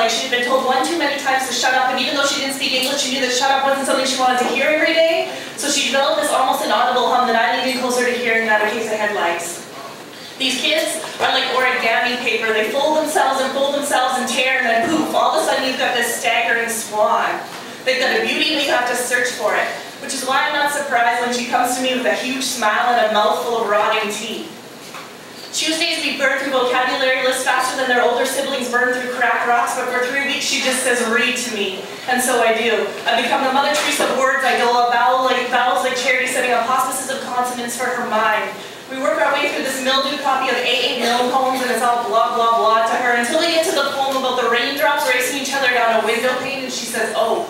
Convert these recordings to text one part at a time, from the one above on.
Like she had been told one too many times to shut up, and even though she didn't speak English, she knew that shut up wasn't something she wanted to hear every day. So she developed this almost inaudible hum that I leaned in closer to hearing that in case I had lice. These kids are like origami paper. They fold themselves and tear, and then poof, all of a sudden you've got this staggering swan. They've got a beauty and you have to search for it. Which is why I'm not surprised when she comes to me with a huge smile and a mouthful of rotting teeth. Tuesdays we burn through vocabulary lists faster than their older siblings burn through crack rocks, but for 3 weeks she just says read to me. And so I do. I've become the Mother Teresa of words. I dole out vowels like charity, setting up hospices of consonants for her mind. We work our way through this mildewed copy of A.A. Milne poems, and it's all blah blah blah to her, until we get to the poem about the raindrops racing each other down a window pane, and she says, oh,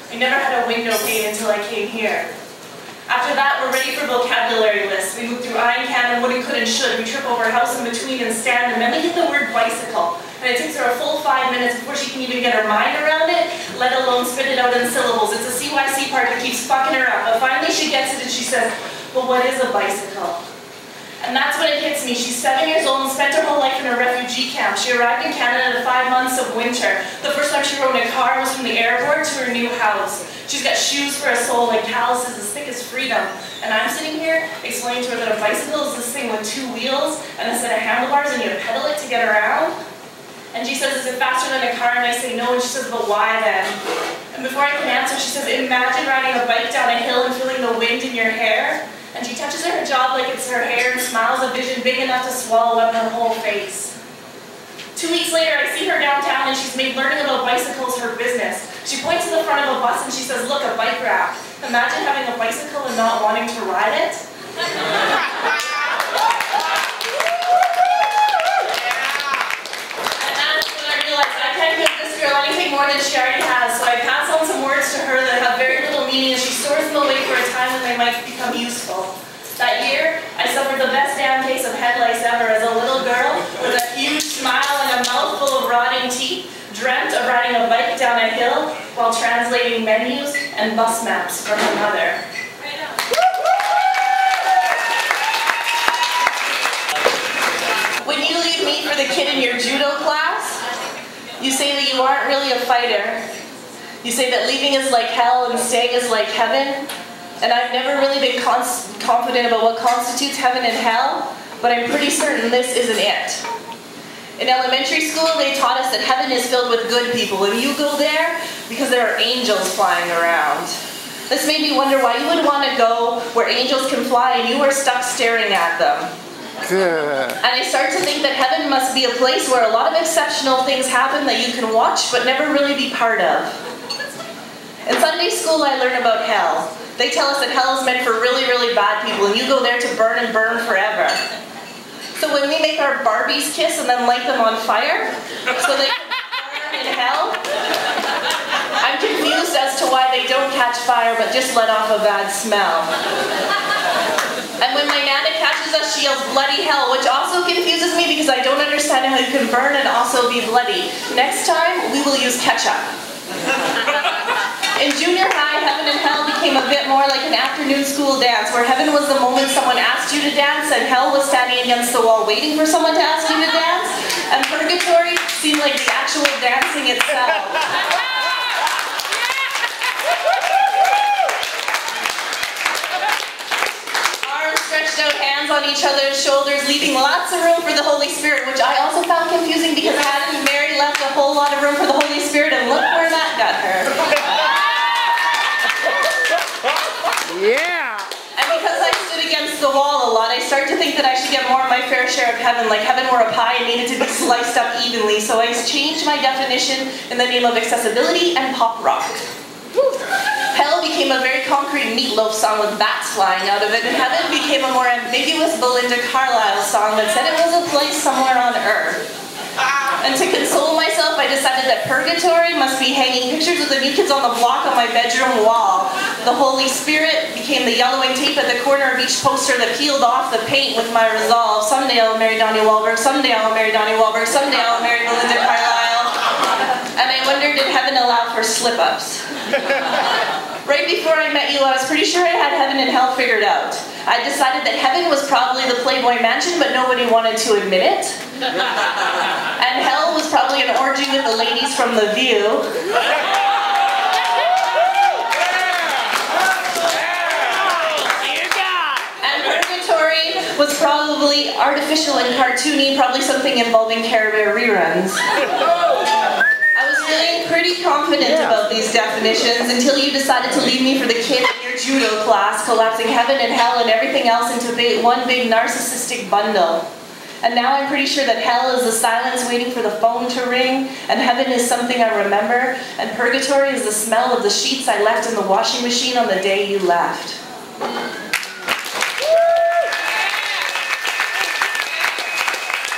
I never had a window pane until I came here. After that, we're ready for vocabulary lists. We move through I and can and would and could and should. We trip over house in between and stand, and then we hit the word bicycle. And it takes her a full 5 minutes before she can even get her mind around it, let alone spit it out in syllables. It's the CYC part that keeps fucking her up. But finally she gets it and she says, well, what is a bicycle? And that's when it hits me. She's 7 years old and spent her whole life in a refugee camp. She arrived in Canada at 5 months of winter. The first time she rode in a car was from the airport to her new house. She's got shoes for a soul and calluses as thick as freedom. And I'm sitting here explaining to her that a bicycle is this thing with 2 wheels and a set of handlebars, and you pedal it to get around. And she says, is it faster than a car? And I say no, and she says, but why then? And before I can answer, she says, imagine riding a bike down a hill and feeling the wind in your hair. And she touches her job like it's her hair and smiles a vision big enough to swallow up her whole face. 2 weeks later, I see her downtown and she's made learning about bicycles her business. She points to the front of a bus and she says, look, a bike rack. Imagine having a bicycle and not wanting to ride it. And that's when I realized I can't give this girl anything more than she already has, so I pass on some words to her that have very little meaning, and she stores them away for a time when they might become useful. That year, I suffered the best damn case of head lice ever as a little girl with a huge smile and a mouthful of rotting teeth, dreamt of riding a bike down a hill while translating menus and bus maps for her mother. When you leave me for the kid in your judo class, you say that you aren't really a fighter. You say that leaving is like hell and staying is like heaven. And I've never really been confident about what constitutes heaven and hell, but I'm pretty certain this isn't it. In elementary school, they taught us that heaven is filled with good people, and you go there because there are angels flying around. This made me wonder why you would want to go where angels can fly and you are stuck staring at them. And I start to think that heaven must be a place where a lot of exceptional things happen that you can watch but never really be part of. In Sunday school, I learn about hell. They tell us that hell is meant for really, really bad people, and you go there to burn and burn forever. So when we make our Barbies kiss and then light them on fire, so they can burn in hell, I'm confused as to why they don't catch fire but just let off a bad smell. And when my Nana catches us, she yells bloody hell, which also confuses me because I don't understand how you can burn and also be bloody. Next time, we will use ketchup. In junior high, heaven and hell became a bit more like an afternoon school dance, where heaven was the moment someone asked you to dance, and hell was standing against the wall waiting for someone to ask you to dance, and purgatory seemed like the actual dancing itself. Arms stretched out, hands on each other's shoulders, leaving lots of room for the Holy Spirit, which I also found confusing because hadn't Mary left a whole lot of room for the Holy Spirit, and look where that got her. Yeah! And because I stood against the wall a lot, I started to think that I should get more of my fair share of heaven, like heaven were a pie and needed to be sliced up evenly, so I changed my definition in the name of accessibility and pop rock. Hell became a very concrete Meatloaf song with bats flying out of it, and heaven became a more ambiguous Belinda Carlisle song that said it was a place somewhere on earth. And to console myself, I decided that purgatory must be hanging pictures of the New Kids on the Block on my bedroom wall. The Holy Spirit became the yellowing tape at the corner of each poster that peeled off the paint with my resolve. Someday I'll marry Donnie Wahlberg, someday I'll marry Donnie Wahlberg, someday I'll marry Belinda Carlisle. And I wondered, did heaven allow for slip-ups? Right before I met you, I was pretty sure I had heaven and hell figured out. I decided that heaven was probably the place Playboy Mansion, but nobody wanted to admit it. And hell was probably an orgy with the ladies from The View. Was probably artificial and cartoony, probably something involving Care Bear reruns. I was feeling pretty confident about these definitions until you decided to leave me for the kid in your judo class, collapsing heaven and hell and everything else into one big narcissistic bundle. And now I'm pretty sure that hell is the silence waiting for the phone to ring, and heaven is something I remember, and purgatory is the smell of the sheets I left in the washing machine on the day you left.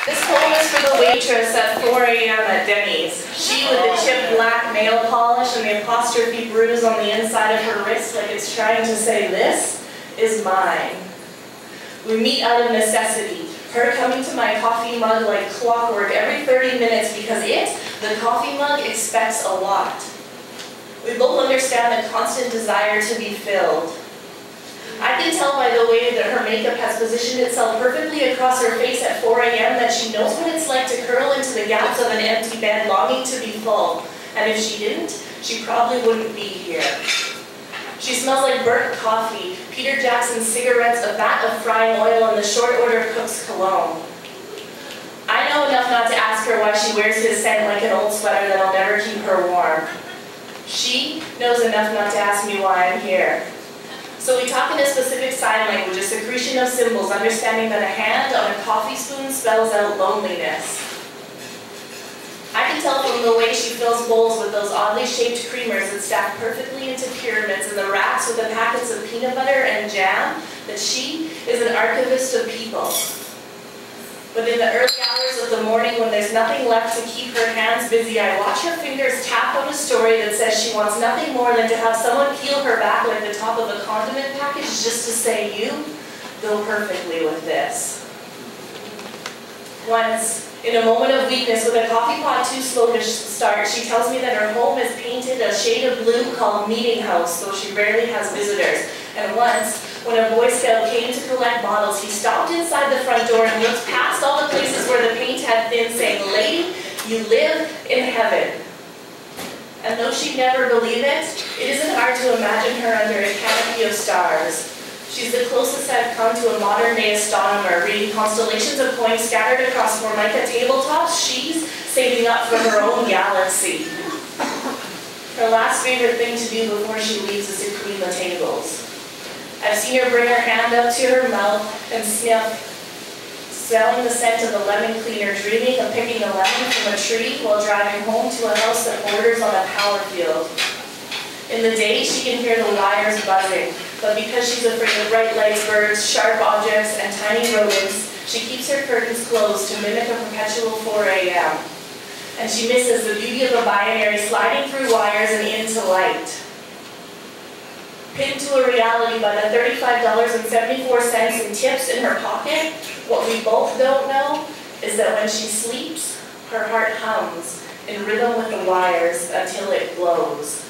This poem is for the waitress at 4 a.m. at Denny's. She with the chipped black nail polish and the apostrophe bruise on the inside of her wrist like it's trying to say, "This is mine." We meet out of necessity, her coming to my coffee mug like clockwork every 30 minutes because the coffee mug, expects a lot. We both understand the constant desire to be filled. I can tell by the way that her makeup has positioned itself perfectly across her face at 4 a.m. that she knows what it's like to curl into the gaps of an empty bed longing to be full. And if she didn't, she probably wouldn't be here. She smells like burnt coffee, Peter Jackson cigarettes, a vat of frying oil, and the short order cook's cologne. I know enough not to ask her why she wears his scent like an old sweater that'll never keep her warm. She knows enough not to ask me why I'm here. So we talk in a specific sign language, a secretion of symbols, understanding that a hand on a coffee spoon spells out loneliness. I can tell from the way she fills bowls with those oddly shaped creamers that stack perfectly into pyramids and the racks with the packets of peanut butter and jam that she is an archivist of people. But in the early hours of the morning when there's nothing left to keep her hands busy, I watch her fingers tap on a story that says she wants nothing more than to have someone peel her back like the top of a condiment package just to say, "You go perfectly with this." Once, in a moment of weakness, with a coffee pot too slow to start, she tells me that her home is painted a shade of blue called Meeting House, so she rarely has visitors. And once, when a Boy Scout came to collect bottles, he stopped inside the front door and looked past all the places where the paint had thinned, saying, "Lady, you live in heaven." And though she'd never believe it, it isn't hard to imagine her under a canopy of stars. She's the closest I've come to a modern-day astronomer, reading constellations of coins scattered across Formica tabletops. She's saving up for her own galaxy. Her last favorite thing to do before she leaves is to clean the tables. I've seen her bring her hand up to her mouth and sniff, smelling the scent of the lemon cleaner, dreaming of picking a lemon from a tree while driving home to a house that borders on a power field. In the day, she can hear the wires buzzing, but because she's afraid of bright lights, birds, sharp objects, and tiny rodents, she keeps her curtains closed to mimic a perpetual 4 a.m. And she misses the beauty of a binary sliding through wires and into light. Pinned to a reality by the $35.74 in tips in her pocket, what we both don't know is that when she sleeps, her heart hums in rhythm with the wires until it glows.